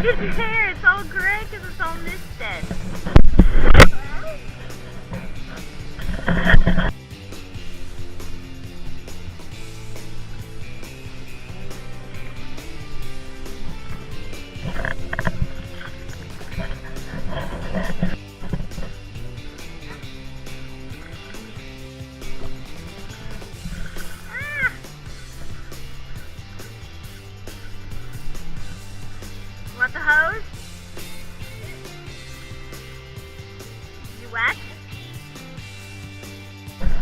at his hair. It's all gray because it's all misted. Want the hose? You wet?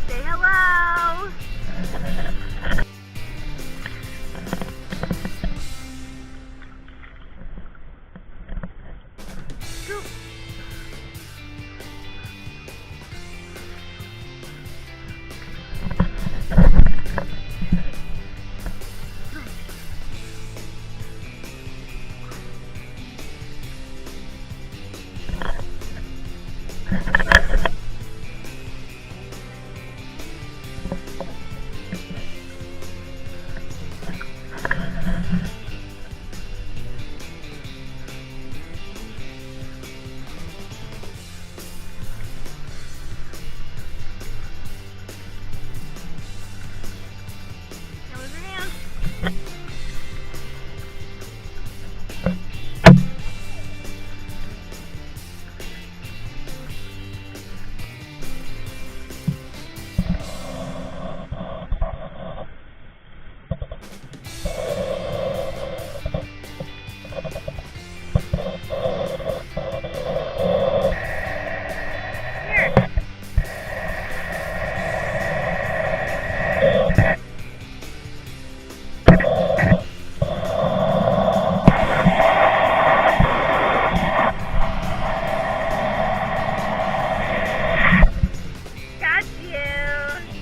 Say hello. Go.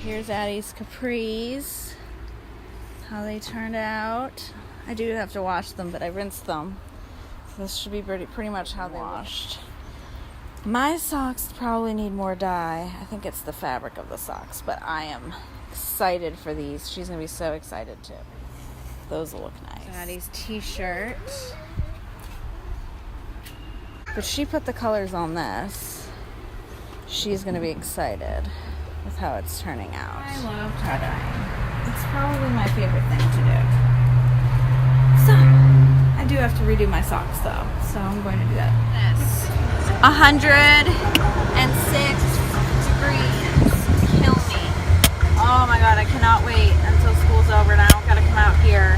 Here's Addie's capris, how they turned out. I do have to wash them, but I rinsed them. So this should be pretty much how they washed. My socks probably need more dye. I think it's the fabric of the socks, but I am excited for these. She's going to be so excited too. Those will look nice. Addie's t-shirt. But she put the colors on this. She's going to be excited with how it's turning out. I love tie-dyeing. It's probably my favorite thing to do. So, I do have to redo my socks though, so I'm going to do that. This 106 degrees. Kill me. Oh my god, I cannot wait until school's over and I don't gotta come out here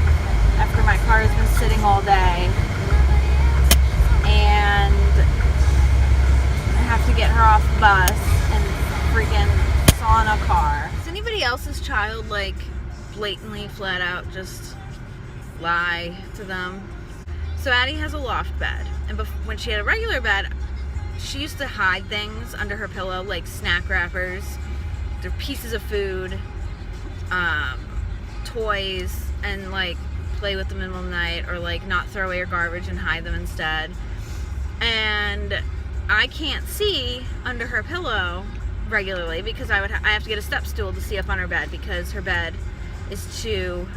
after my car has been sitting all day. And I have to get her off the bus and freaking sauna car. Is anybody else's child like blatantly flat out just lie to them? So Addie has a loft bed, and when she had a regular bed, she used to hide things under her pillow, like snack wrappers, their pieces of food, toys, and like play with them in the middle of the night, or like not throw away her garbage and hide them instead. And I can't see under her pillow regularly because I have to get a step stool to see up on her bed because her bed is too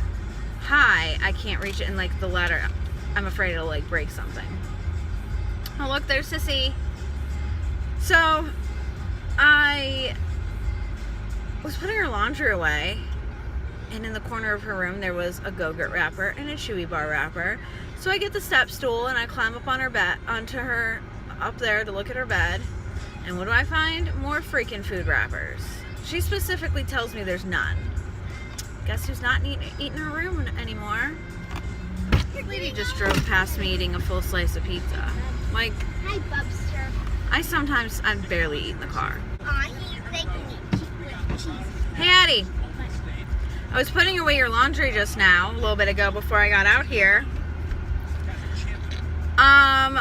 high. I can't reach it, and like the ladder, I'm afraid it'll like break something. Oh look, there's Sissy. So I was putting her laundry away, and in the corner of her room there was a Go-Gurt wrapper and a Chewy Bar wrapper. So I get the step stool and I climb up on her bed, onto her up there to look at her bed. And what do I find? More freaking food wrappers. She specifically tells me there's none. Guess who's not eating her room anymore? This lady just drove past me eating a full slice of pizza. Like, hi, Bubster. I'm barely eating the car. I eat bacon and cheese. Hey, Addi. I was putting away your laundry just now, a little bit ago before I got out here.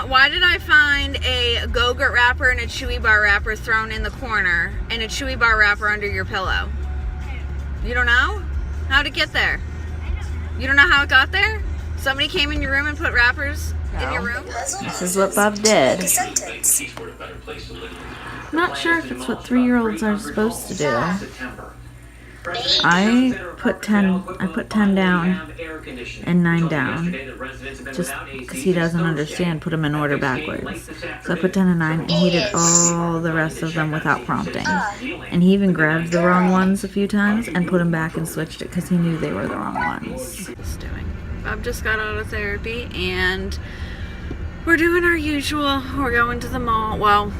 Why did I find a Go-Gurt wrapper and a Chewy Bar wrapper thrown in the corner and a Chewy Bar wrapper under your pillow? You don't know? How'd it get there? You don't know how it got there? Somebody came in your room and put wrappers in your room? This is what Bob did. Not sure if it's what 3-year-olds are supposed to do. I put 10 down and 9 down. Just because he doesn't understand, put them in order backwards. So I put 10 and 9, and he did all the rest of them without prompting. And he even grabbed the wrong ones a few times and put them back and switched it because he knew they were the wrong ones. Bob just got out of therapy and we're doing our usual. We're going to the mall. Well,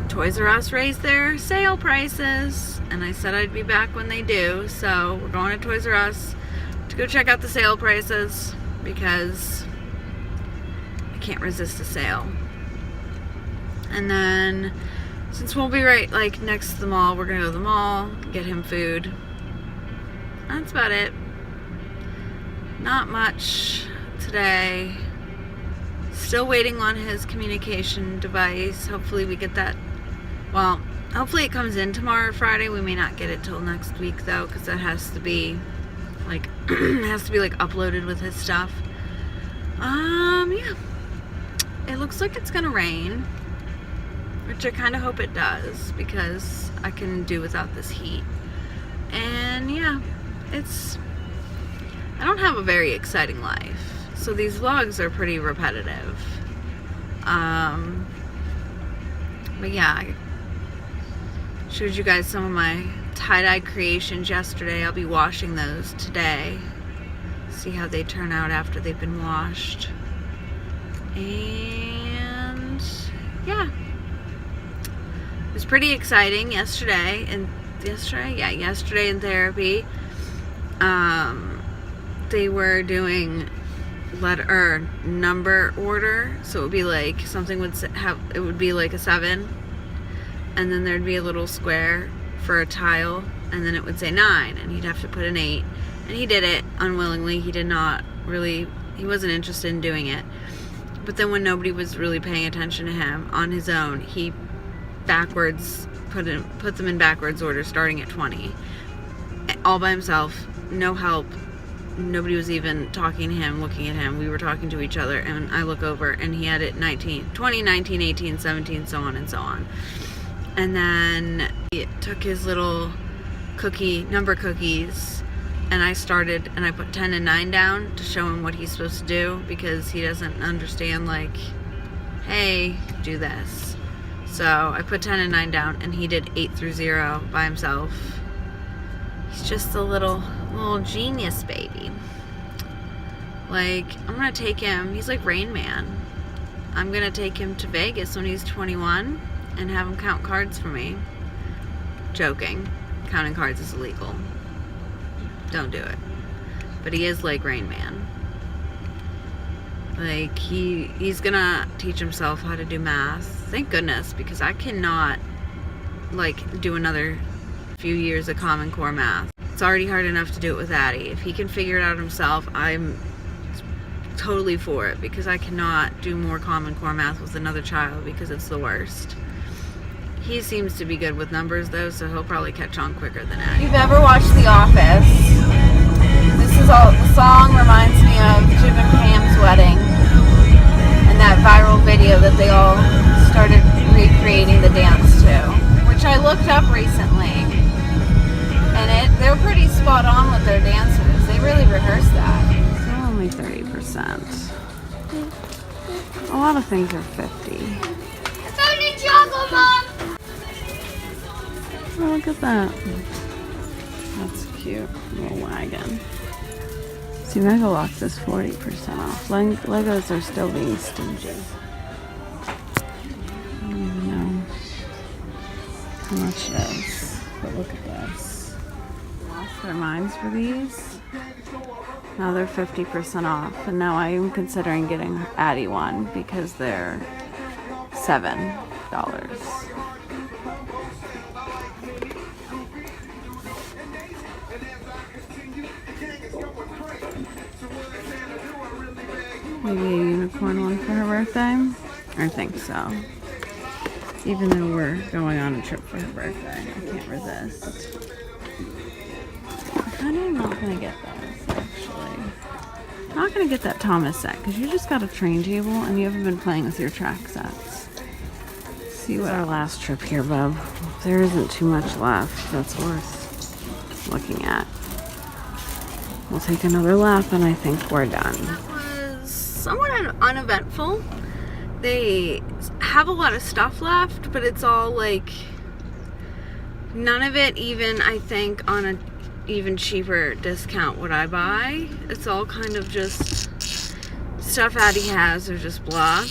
Toys R Us raised their sale prices, and I said I'd be back when they do. So we're going to Toys R Us to go check out the sale prices because I can't resist a sale. And then, since we'll be right like next to the mall, we're gonna go to the mall, get him food. That's about it. Not much today. Still waiting on his communication device. Hopefully we get that. Well, hopefully it comes in tomorrow or Friday. We may not get it till next week though, because that has to be like uploaded with his stuff. Yeah. It looks like it's gonna rain, which I kind of hope it does because I can do without this heat. And yeah, I don't have a very exciting life, so these vlogs are pretty repetitive. But yeah, I showed you guys some of my tie-dye creations yesterday. I'll be washing those today. See how they turn out after they've been washed. And yeah, it was pretty exciting yesterday in therapy. They were doing number order, so it would be like something it would be like a 7, and then there'd be a little square for a tile, and then it would say 9, and he'd have to put an 8, and he did it unwillingly. He wasn't interested in doing it. But then when nobody was really paying attention to him, on his own, he backwards put them in backwards order, starting at 20, all by himself, no help. Nobody was even talking to him, looking at him. We were talking to each other, and I look over, and he had it 20, 19, 18, 17, so on and so on. And then he took his little number cookies, and I put 10 and 9 down to show him what he's supposed to do, because he doesn't understand, like, hey, do this. So I put 10 and 9 down, and he did 8 through 0 by himself. He's just a little genius baby. Like, I'm gonna take him, he's like Rain Man. I'm gonna take him to Vegas when he's 21 and have him count cards for me. Joking. Counting cards is illegal. Don't do it. But he is like Rain Man. Like, he's gonna teach himself how to do math. Thank goodness, because I cannot, like, do another few years of Common Core math. It's already hard enough to do it with Addi. If he can figure it out himself, I'm totally for it, because I cannot do more Common Core math with another child because it's the worst. He seems to be good with numbers though, so he'll probably catch on quicker than Addi. If you've ever watched The Office, the song reminds me of Jim and Pam's wedding and that viral video that they all started recreating the dance to, which I looked up recently. And they're pretty spot on with their dancers. They really rehearse that. So only 30%. A lot of things are 50. I found a chocolate, Mom! Oh, look at that. That's cute. Little wagon. See, Megalox is 40% off. Legos are still being stingy. I don't even know how much it is. But look at this. Lost their minds for these. Now they're 50% off, and now I am considering getting Addi one because they're $7. Maybe a unicorn one for her birthday? I think so. Even though we're going on a trip for her birthday, I can't resist. I kind of am not going to get those, actually. I'm not going to get that Thomas set, because you just got a train table and you haven't been playing with your track sets. See what our last trip here, bub. There isn't too much left that's worth looking at. We'll take another lap and I think we're done. That was somewhat uneventful. They have a lot of stuff left, but it's all like, none of it even, I think, on a even cheaper discount would I buy. It's all kind of just stuff Addi has or just blah.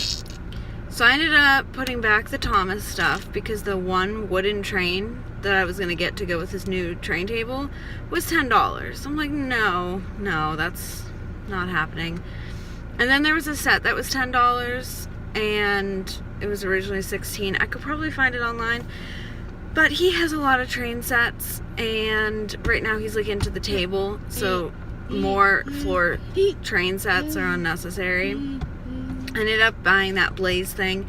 So I ended up putting back the Thomas stuff because the one wooden train that I was going to get to go with his new train table was $10. I'm like, no, that's not happening. And then there was a set that was $10 and it was originally $16. I could probably find it online, but he has a lot of train sets and right now he's like into the table, so more floor train sets are unnecessary. I ended up buying that Blaze thing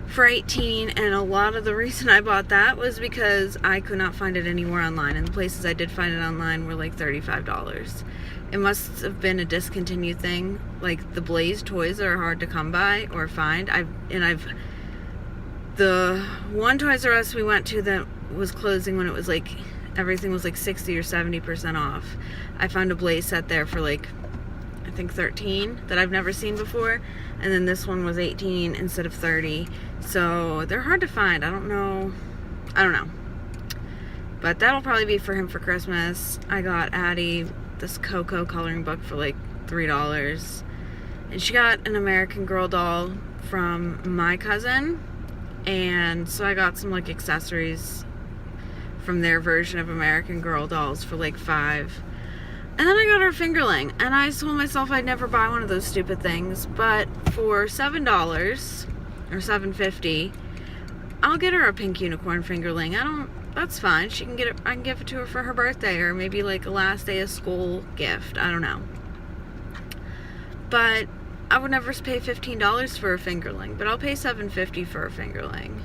for $18, and a lot of the reason I bought that was because I could not find it anywhere online, and the places I did find it online were like $35. It must have been a discontinued thing. Like, the Blaze toys are hard to come by or find. The one Toys R Us we went to that was closing when it was like, everything was like 60 or 70% off. I found a Blaze set there for like, I think $13 that I've never seen before, and then this one was $18 instead of $30. So they're hard to find. I don't know, but that'll probably be for him for Christmas. I got Addi this Coco coloring book for like $3, and she got an American Girl doll from my cousin, and so I got some like accessories from their version of American Girl dolls for like $5. And then I got her a fingerling, and I told myself I'd never buy one of those stupid things, but for $7 or $7.50, I'll get her a pink unicorn fingerling. That's fine. She can get it, I can give it to her for her birthday, or maybe like a last day of school gift. I don't know. But I would never pay $15 for a fingerling, but I'll pay $7.50 for a fingerling.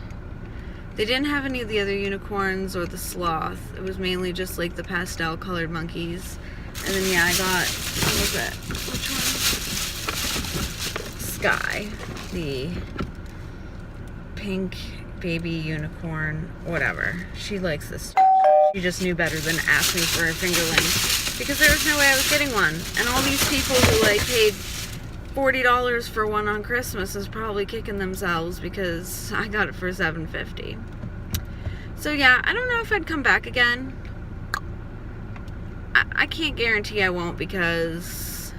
They didn't have any of the other unicorns or the sloth. It was mainly just like the pastel colored monkeys. And then yeah, I got, what was it? Which one? Sky. The pink baby unicorn, whatever. She likes this. She just knew better than to ask me for a fingerling because there was no way I was getting one. And all these people who like paid $40 for one on Christmas is probably kicking themselves because I got it for $7.50. So yeah, I don't know if I'd come back again. I can't guarantee I won't because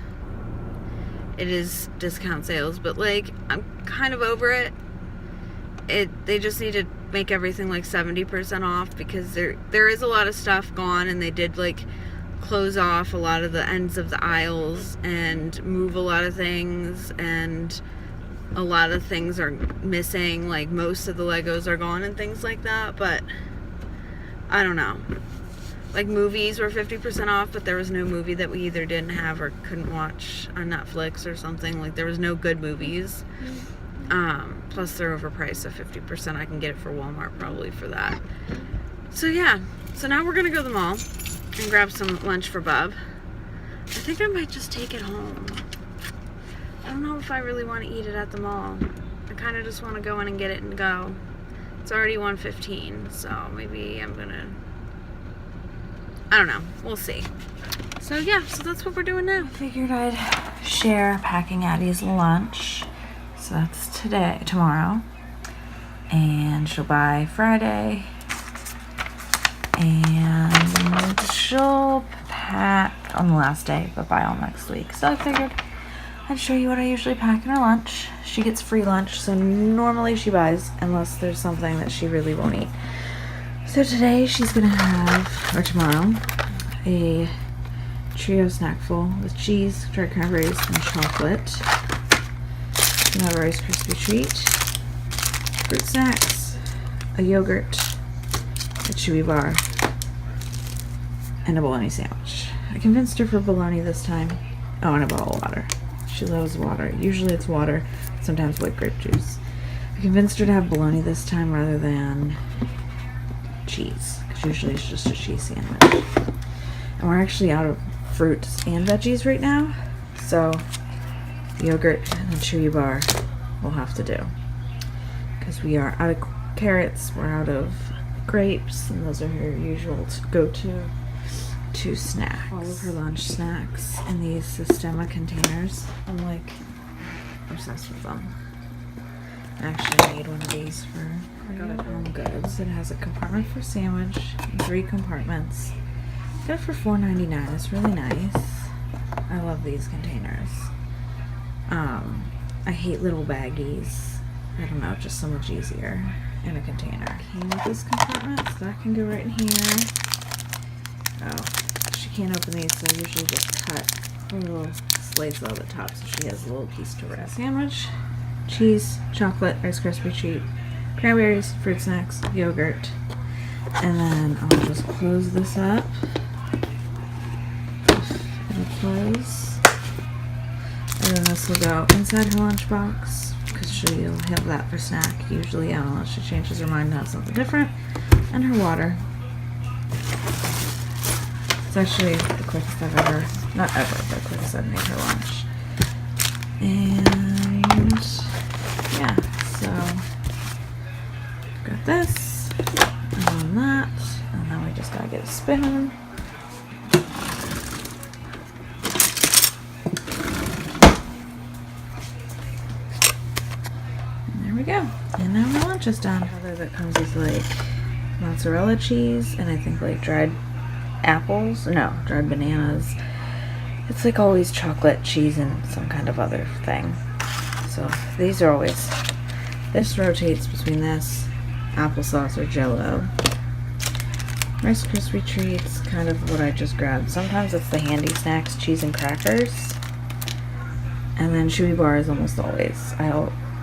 it is discount sales, but like, I'm kind of over it. They just need to make everything like 70% off because there is a lot of stuff gone, and they did like close off a lot of the ends of the aisles and move a lot of things, and a lot of things are missing, like most of the Legos are gone and things like that. But I don't know, like movies were 50% off, but there was no movie that we either didn't have or couldn't watch on Netflix or something. Like, there was no good movies. Plus they're overpriced, so 50%. I can get it for Walmart probably for that. So yeah, so now we're gonna go to the mall and grab some lunch for Bub. I think I might just take it home. I don't know if I really want to eat it at the mall. I kind of just want to go in and get it and go. It's already 1:15, so maybe I'm gonna, I don't know, we'll see. So yeah, so that's what we're doing now. I figured I'd share packing Addi's lunch. So that's tomorrow, and she'll buy Friday, and she'll pack on the last day, but buy all next week. So I figured I'd show you what I usually pack in her lunch. She gets free lunch, so normally she buys unless there's something that she really won't eat. So today she's gonna have, or tomorrow, a trio snack full with cheese, dried cranberries, and chocolate. We have a Rice Krispie treat, fruit snacks, a yogurt, a chewy bar, and a bologna sandwich. I convinced her for bologna this time. Oh, and a bottle of water. She loves water. Usually it's water, sometimes white grape juice. I convinced her to have bologna this time rather than cheese, because usually it's just a cheese sandwich. And we're actually out of fruits and veggies right now, so yogurt and a chewy bar will have to do, because we are out of carrots, we're out of grapes, and those are her usual go-to to snacks. All of her lunch snacks in these Sistema containers. I'm like obsessed with them. I actually made one of these for I got it at Home Goods. It has a compartment for sandwich, 3 compartments. Got it for $4.99. It's really nice. I love these containers. I hate little baggies. I don't know, just so much easier in a container. Came with this compartment, so that can go right in here. Oh, she can't open these, so I usually just cut little slices out of the top so she has a little piece to rest. Sandwich, cheese, chocolate, Rice Krispie treat, cranberries, fruit snacks, yogurt, and then I'll just close this up. It'll close. And then this will go inside her lunchbox because she'll have that for snack usually, unless she changes her mind and has something different. And her water. It's actually the quickest I've ever, not ever, but quickest I've made her lunch. And yeah, so got this and then that, and then we just gotta get a spoon. We go. And now my lunch is done. Other that comes with like mozzarella cheese and I think like dried apples. No, dried bananas. It's like always chocolate, cheese, and some kind of other thing. So these are always, this rotates between this, applesauce or Jell-O. Rice Krispie treats, kind of what I just grabbed. Sometimes it's the handy snacks, cheese and crackers. And then chewy bars almost always.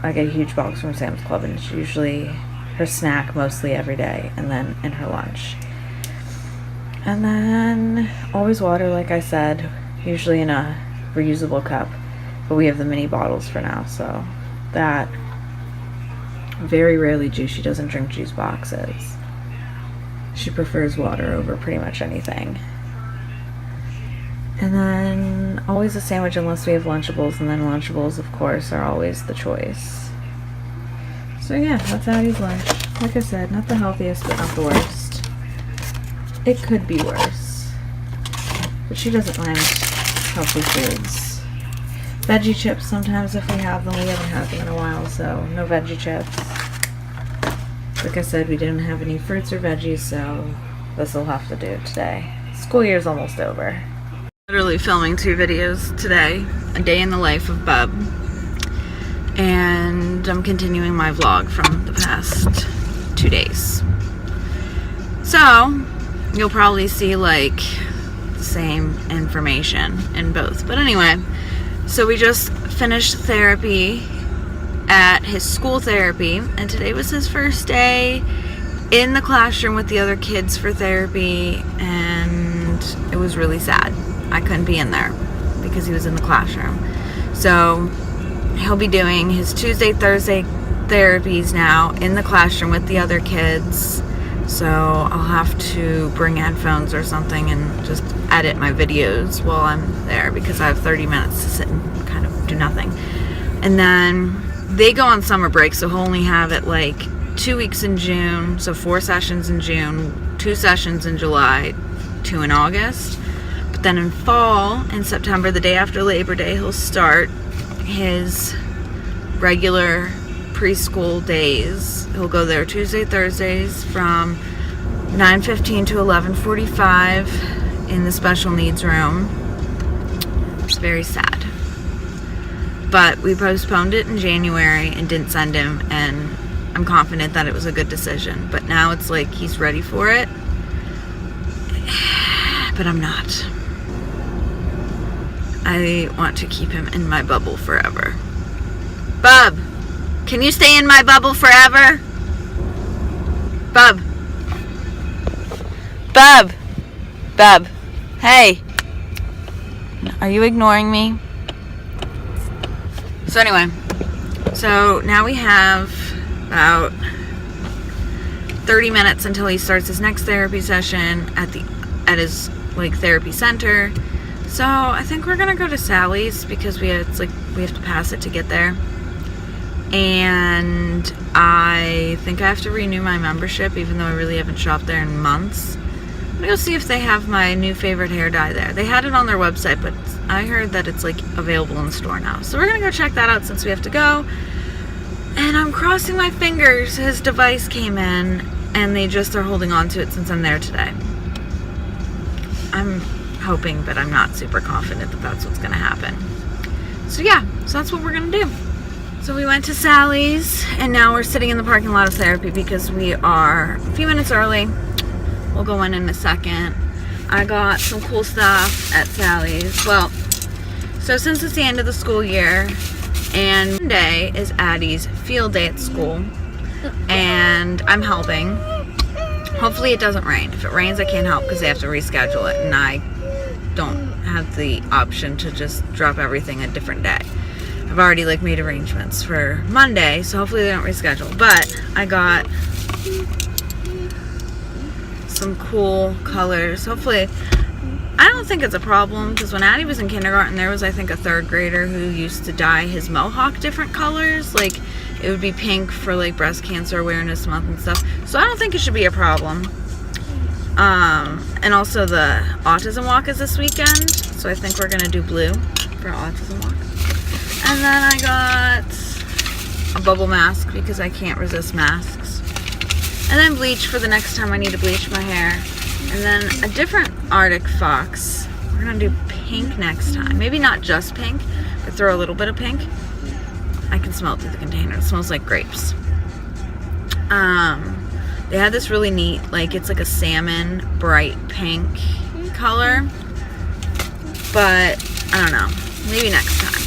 I get a huge box from Sam's Club, and it's usually her snack mostly every day, and then in her lunch. And then always water, like I said, usually in a reusable cup, but we have the mini bottles for now, so that. Very rarely juice. She doesn't drink juice boxes. She prefers water over pretty much anything. And then always a sandwich unless we have Lunchables, and then Lunchables, of course, are always the choice. So yeah, that's Addie's lunch. Like I said, not the healthiest, but not the worst. It could be worse. But she doesn't mind healthy foods. Veggie chips sometimes if we have them. We haven't had them in a while, so no veggie chips. Like I said, we didn't have any fruits or veggies, so this will have to do today. School year's almost over. Literally filming 2 videos today, a day in the life of Bub, and I'm continuing my vlog from the past 2 days. So you'll probably see like the same information in both, but anyway, so we just finished therapy at his school therapy, and today was his first day in the classroom with the other kids for therapy, and it was really sad. I couldn't be in there because he was in the classroom. So he'll be doing his Tuesday, Thursday therapies now in the classroom with the other kids. So I'll have to bring headphones or something and just edit my videos while I'm there because I have 30 minutes to sit and kind of do nothing. And then they go on summer break, so he'll only have it like 2 weeks in June, so 4 sessions in June, 2 sessions in July, 2 in August. Then in fall, in September, the day after Labor Day, he'll start his regular preschool days. He'll go there Tuesday, Thursdays from 9:15 to 11:45 in the special needs room. It's very sad. But we postponed it in January and didn't send him, and I'm confident that it was a good decision. But now it's like he's ready for it, but I'm not. I want to keep him in my bubble forever. Bub, can you stay in my bubble forever? Bub. Bub. Bub. Hey. Are you ignoring me? So anyway, so now we have about 30 minutes until he starts his next therapy session at his like therapy center. So I think we're gonna go to Sally's because we have to pass it to get there. And I think I have to renew my membership even though I really haven't shopped there in months. gonna go see if they have my new favorite hair dye there. They had it on their website, but I heard that it's like available in the store now. So we're gonna go check that out since we have to go. And I'm crossing my fingers. His device came in and they just are holding on to it since I'm there today. I'm hoping, but I'm not super confident that that's what's gonna happen. So yeah, so that's what we're gonna do. So we went to Sally's and now we're sitting in the parking lot of therapy because we are a few minutes early. We'll go in a second. I got some cool stuff at Sally's. Well, so since it's the end of the school year and Monday is Addi's field day at school and I'm helping. Hopefully it doesn't rain. If it rains, I can't help because they have to reschedule it and I don't have the option to just drop everything a different day. I've already like made arrangements for Monday, so hopefully they don't reschedule. But I got some cool colors. Hopefully, I don't think it's a problem because when Addi was in kindergarten, there was I think a 3rd grader who used to dye his mohawk different colors. Like it would be pink for like breast cancer awareness month and stuff. So I don't think it should be a problem. And also the autism walk is this weekend, so I think we're gonna do blue for autism walk. And then I got a bubble mask because I can't resist masks. And then bleach for the next time I need to bleach my hair. And then a different Arctic Fox. We're gonna do pink next time. Maybe not just pink, but throw a little bit of pink. I can smell it through the container. It smells like grapes. They had this really neat, like it's like a salmon bright pink color. But I don't know. Maybe next time.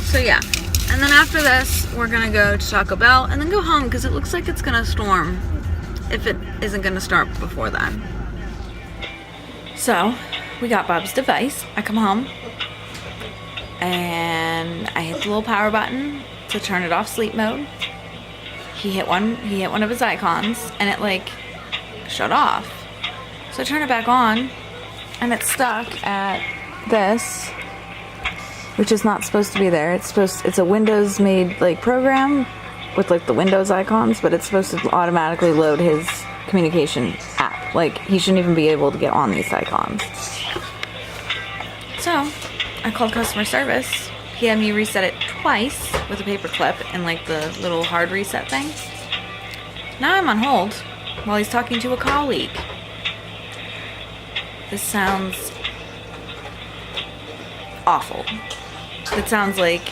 So yeah, and then after this, we're gonna go to Taco Bell and then go home because it looks like it's gonna storm if it isn't gonna start before then. So, we got Bob's device. I come home and I hit the little power button to turn it off sleep mode. He hit one of his icons and it like shut off. So I turn it back on and it's stuck at this, which is not supposed to be there. It's a Windows made like program with like the Windows icons, but it's supposed to automatically load his communication app. Like he shouldn't even be able to get on these icons. So I called customer service. He had me reset it twice with a paper clip and like the little hard reset thing. Now I'm on hold while he's talking to a colleague. This sounds awful. It sounds like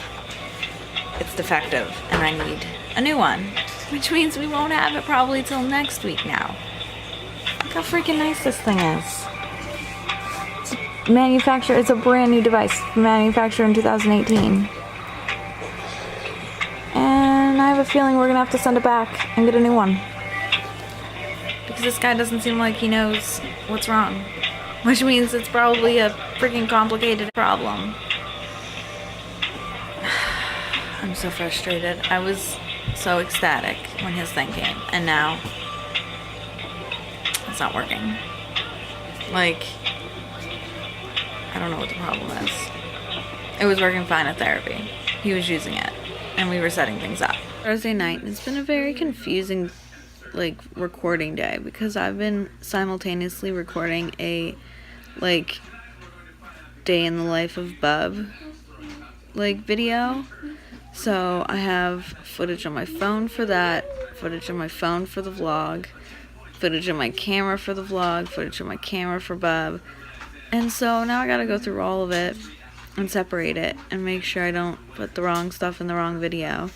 it's defective and I need a new one, which means we won't have it probably till next week now. Look how freaking nice this thing is. It's a brand new device, manufactured in 2018. And I have a feeling we're gonna have to send it back and get a new one. Because this guy doesn't seem like he knows what's wrong. Which means it's probably a freaking complicated problem. I'm so frustrated. I was so ecstatic when his thing came, and now it's not working. Like, I don't know what the problem is. It was working fine at therapy. He was using it, and we were setting things up. Thursday night, it's been a very confusing, like, recording day because I've been simultaneously recording a, like, day in the life of Bub, like, video. So I have footage on my phone for that, footage on my phone for the vlog, footage on my camera for the vlog, footage on my camera for Bub. And so now I gotta go through all of it and separate it and make sure I don't put the wrong stuff in the wrong video.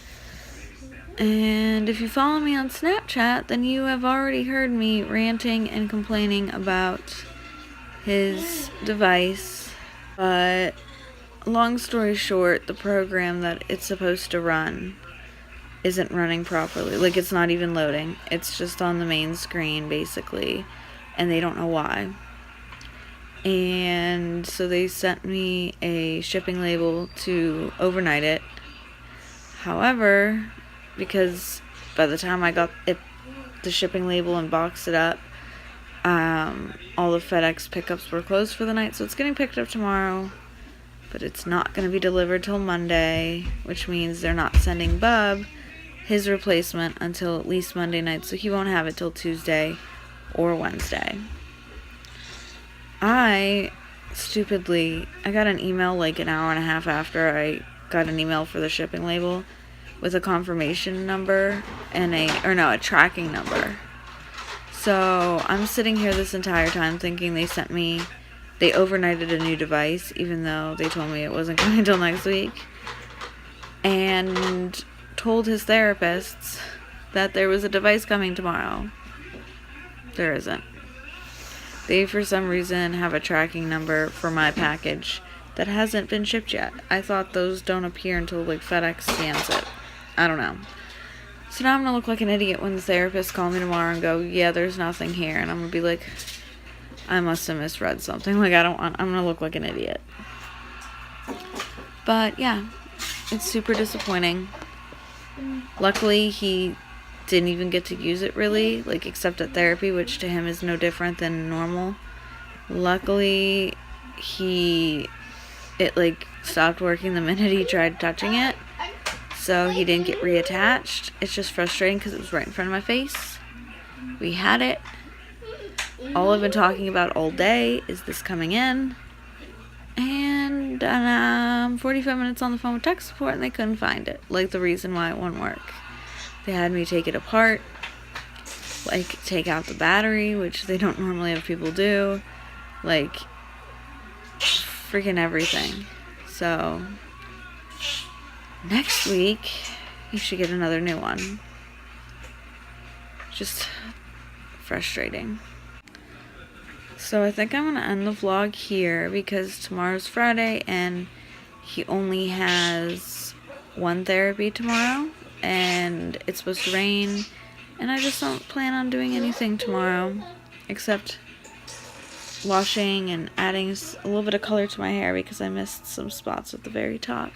And if you follow me on Snapchat, then you have already heard me ranting and complaining about his device. But long story short, the program that it's supposed to run isn't running properly. Like, it's not even loading. It's just on the main screen, basically, and they don't know why. And so they sent me a shipping label to overnight it. However, because by the time I got it, the shipping label and boxed it up, all the FedEx pickups were closed for the night, so it's getting picked up tomorrow. But it's not going to be delivered till Monday, which means they're not sending Bub his replacement until at least Monday night, so he won't have it till Tuesday or Wednesday. I got an email like an hour and a half after I got an email for the shipping label with a confirmation number and a tracking number. So I'm sitting here this entire time thinking they overnighted a new device, even though they told me it wasn't coming until next week, and told his therapists that there was a device coming tomorrow. There isn't. They, for some reason, have a tracking number for my package that hasn't been shipped yet. I thought those don't appear until, like, FedEx scans it. I don't know. So now I'm gonna look like an idiot when the therapists call me tomorrow and go, yeah, there's nothing here. And I'm gonna be like, I must have misread something. Like, I'm gonna look like an idiot. But, yeah, it's super disappointing. Luckily, he didn't even get to use it really, like, except at therapy, which to him is no different than normal. Luckily, it like stopped working the minute he tried touching it, so he didn't get reattached. It's just frustrating because it was right in front of my face. We had it. All I've been talking about all day is this coming in, and 45 minutes on the phone with tech support and they couldn't find it, like the reason why it wouldn't work. They had me take it apart, like take out the battery, which they don't normally have people do, like freaking everything. So next week you should get another new one. Just frustrating. So I think I'm gonna end the vlog here because tomorrow's Friday and he only has one therapy tomorrow. And it's supposed to rain, and I just don't plan on doing anything tomorrow except washing and adding a little bit of color to my hair because I missed some spots at the very top.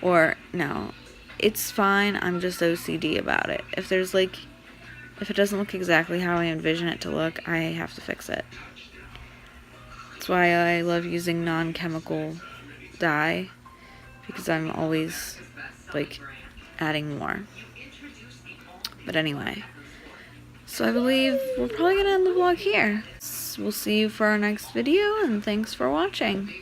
Or no, it's fine, I'm just OCD about it. If it doesn't look exactly how I envision it to look, I have to fix it. That's why I love using non-chemical dye, because I'm always like adding more. But anyway, so I believe we're probably gonna end the vlog here. We'll see you for our next video, and thanks for watching.